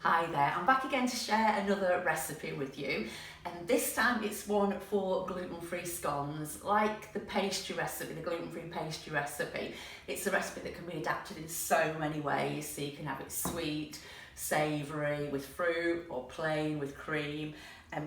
Hi there, I'm back again to share another recipe with you, and this time it's one for gluten-free scones. Like the pastry recipe, the gluten-free pastry recipe, it's a recipe that can be adapted in so many ways. So you can have it sweet, savoury, with fruit, or plain with cream.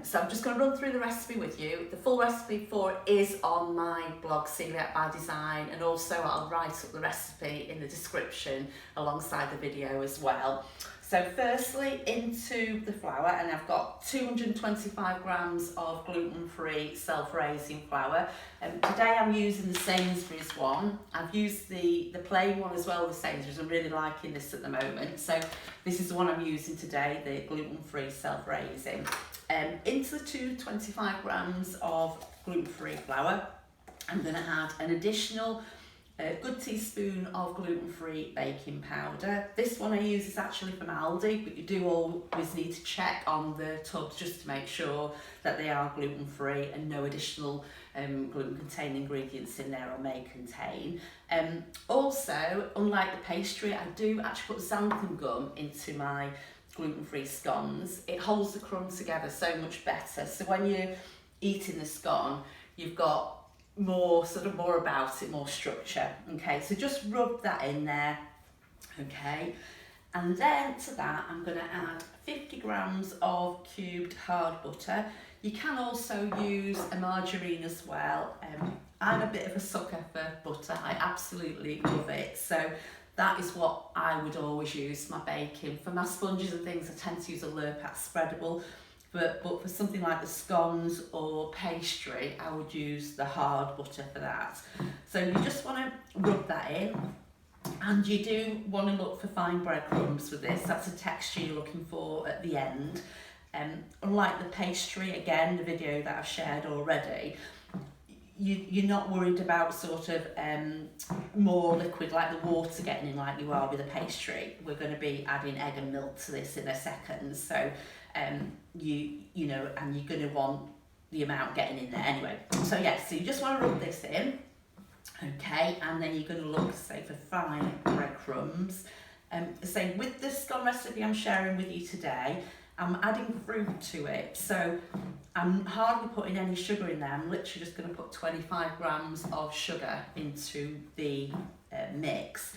So I'm just going to run through the recipe with you. The full recipe for it is on my blog Coeliac by Design, and also I'll write up the recipe in the description alongside the video as well. So firstly, into the flour, and I've got 225 grams of gluten-free self-raising flour. Today I'm using the Sainsbury's one. I've used the plain one as well with Sainsbury's. I'm really liking this at the moment. So this is the one I'm using today, the gluten-free self-raising. Into the 225 grams of gluten-free flour, I'm going to add an additional good teaspoon of gluten-free baking powder. This one I use is actually from Aldi, but you do always need to check on the tubs just to make sure that they are gluten-free and no additional gluten-containing ingredients in there or may contain. Also, unlike the pastry, I do actually put xanthan gum into my gluten-free scones. It holds the crumb together so much better. So when you're eating the scone, you've got more about it, more structure. Okay, so just rub that in there. Okay, and then to that I'm going to add 50 grams of cubed hard butter. You can also use a margarine as well. I'm a bit of a sucker for butter. I absolutely love it. So that is what I would always use for my baking. For my sponges and things, I tend to use a Lurpak spreadable. But for something like the scones or pastry, I would use the hard butter for that. So you just want to rub that in, and you do want to look for fine breadcrumbs with this. That's a texture you're looking for at the end. Unlike the pastry, again, the video that I've shared already, you're not worried about more liquid like the water getting in like you are with a pastry. We're going to be adding egg and milk to this in a second, so you know, and you're going to want the amount getting in there anyway. So yeah, so you just want to rub this in, okay, and then you're going to look, say, for fine breadcrumbs. So with the scone recipe I'm sharing with you today, I'm adding fruit to it, so I'm hardly putting any sugar in there. I'm literally just going to put 25 grams of sugar into the mix,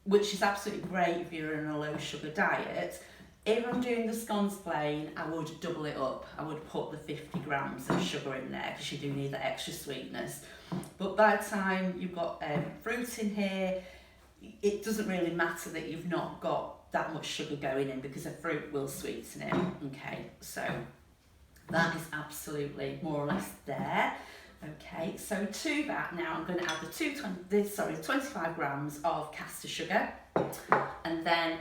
which is absolutely great if you're in a low sugar diet. If I'm doing the scones plain, I would double it up. I would put the 50 grams of sugar in there because you do need that extra sweetness. But by the time you've got fruit in here, it doesn't really matter that you've not got that much sugar going in because the fruit will sweeten it. Okay, so that is absolutely more or less there. Okay, so to that now I'm going to add the 25 grams of caster sugar, and then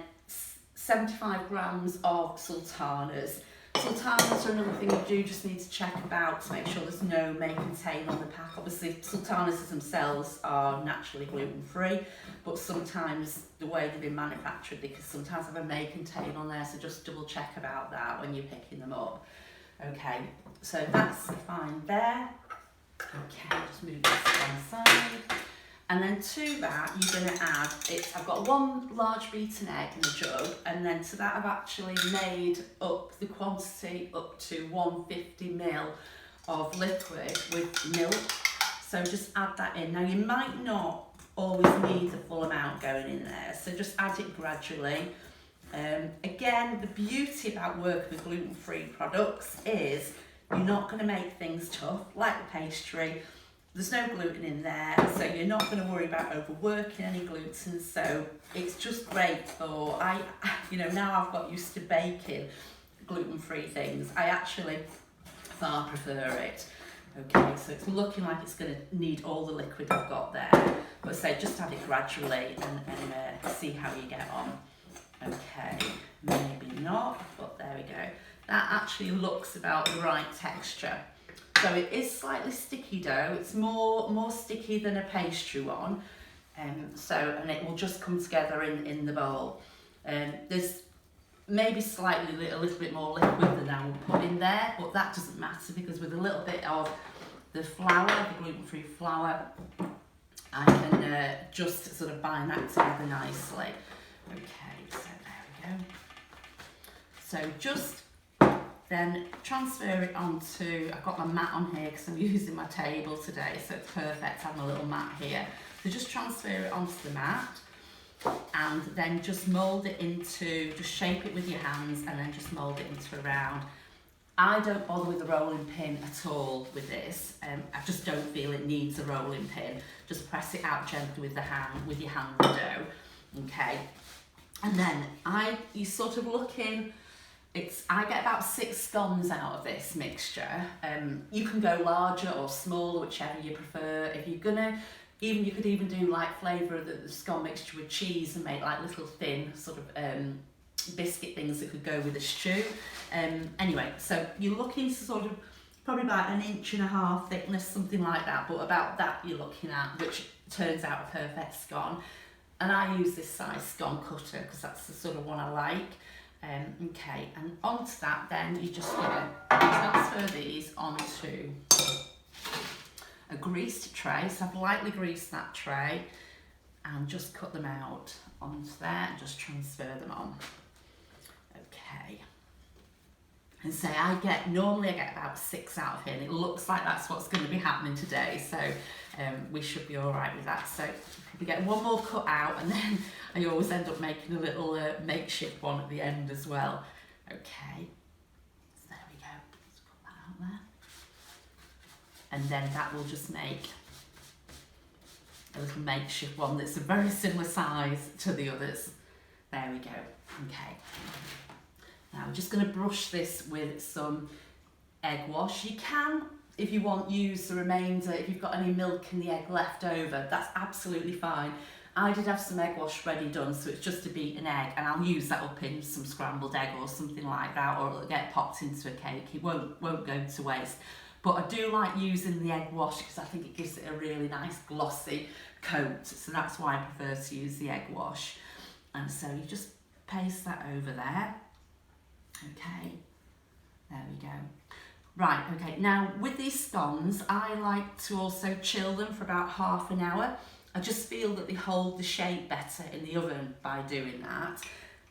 75 grams of sultanas. Sultanas are another thing you do just need to check about to make sure there's no may contain on the pack. Obviously, sultanas themselves are naturally gluten-free, but sometimes the way they've been manufactured, they can sometimes have a may contain on there, so just double check about that when you're picking them up. Okay, so that's fine there. Okay, just move this to one side. And then to that, you're going to add I've got one large beaten egg in the jug, and then to that I've actually made up the quantity up to 150 ml of liquid with milk. So just add that in. Now you might not always need the full amount going in there, so just add it gradually. Again, the beauty about working with gluten-free products is you're not going to make things tough like the pastry. There's no gluten in there, so you're not going to worry about overworking any gluten. So it's just great for, now I've got used to baking gluten-free things. I actually far prefer it. Okay, so it's looking like it's going to need all the liquid I've got there. But say just add it gradually and see how you get on. Okay, maybe not, but there we go. That actually looks about the right texture. So it is slightly sticky dough. It's more sticky than a pastry one. And it will just come together in the bowl. There's maybe slightly a little bit more liquid than I will put in there, but that doesn't matter because with a little bit of the flour, the gluten-free flour, I can just bind that together nicely. Okay, so there we go. So just then transfer it onto, I've got my mat on here because I'm using my table today, so it's perfect to have my little mat here. So just transfer it onto the mat and then just mould it into, just shape it with your hands and then just mould it into a round. I don't bother with a rolling pin at all with this. I just don't feel it needs a rolling pin. Just press it out gently with your hand dough. Okay. And then you sort of look in, I get about 6 scones out of this mixture. You can go larger or smaller, whichever you prefer. If you're gonna, you could even do like flavour of the scone mixture with cheese and make like little thin sort of biscuit things that could go with a stew. Anyway, so you're looking to sort of probably about 1.5 inches thickness, something like that, but about that you're looking at, which turns out a perfect scone. And I use this size scone cutter because that's the sort of one I like. Okay, and onto that then you're just going to transfer these onto a greased tray. So I've lightly greased that tray and just cut them out onto there and just transfer them on. Okay. And say normally I get about 6 out of here, and it looks like that's what's going to be happening today, so we should be all right with that. So we get one more cut out, and then I always end up making a little makeshift one at the end as well. Okay, so there we go, let's put that out there. And then that will just make a little makeshift one that's a very similar size to the others. There we go, okay. Now we're just going to brush this with some egg wash. You can, if you want, use the remainder. If you've got any milk in the egg left over, that's absolutely fine. I did have some egg wash ready done, so it's just to beat an egg, and I'll use that up in some scrambled egg or something like that, or it'll get popped into a cake. It won't go to waste. But I do like using the egg wash because I think it gives it a really nice glossy coat, so that's why I prefer to use the egg wash. And so you just paste that over there. Okay, there we go. Right, okay, now with these scones, I like to also chill them for about half an hour. I just feel that they hold the shape better in the oven by doing that.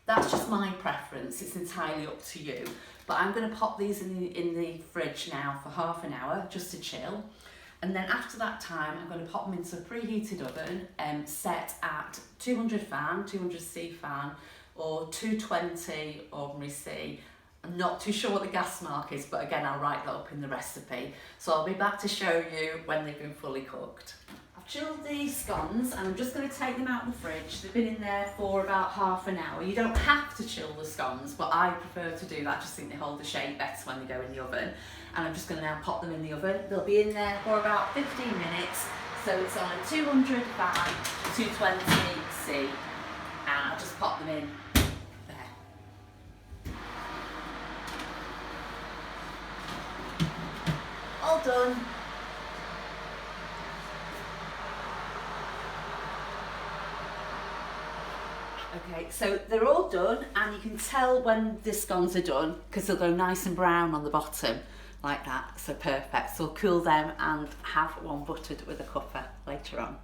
That's just my preference, it's entirely up to you. But I'm going to pop these in the fridge now for half an hour, just to chill. And then after that time, I'm going to pop them into a preheated oven set at 200C fan, or 220 ordinary C. I'm not too sure what the gas mark is, but again, I'll write that up in the recipe. So I'll be back to show you when they've been fully cooked. I've chilled these scones and I'm just going to take them out of the fridge. They've been in there for about half an hour. You don't have to chill the scones, but I prefer to do that. I just think they hold the shape better when they go in the oven. And I'm just going to now pop them in the oven. They'll be in there for about 15 minutes. So it's on a 200 fan, 220C. And I'll just pop them in. All done. Okay, so they're all done, and you can tell when the scones are done because they'll go nice and brown on the bottom like that. So perfect. So we'll cool them and have one buttered with a cuppa later on.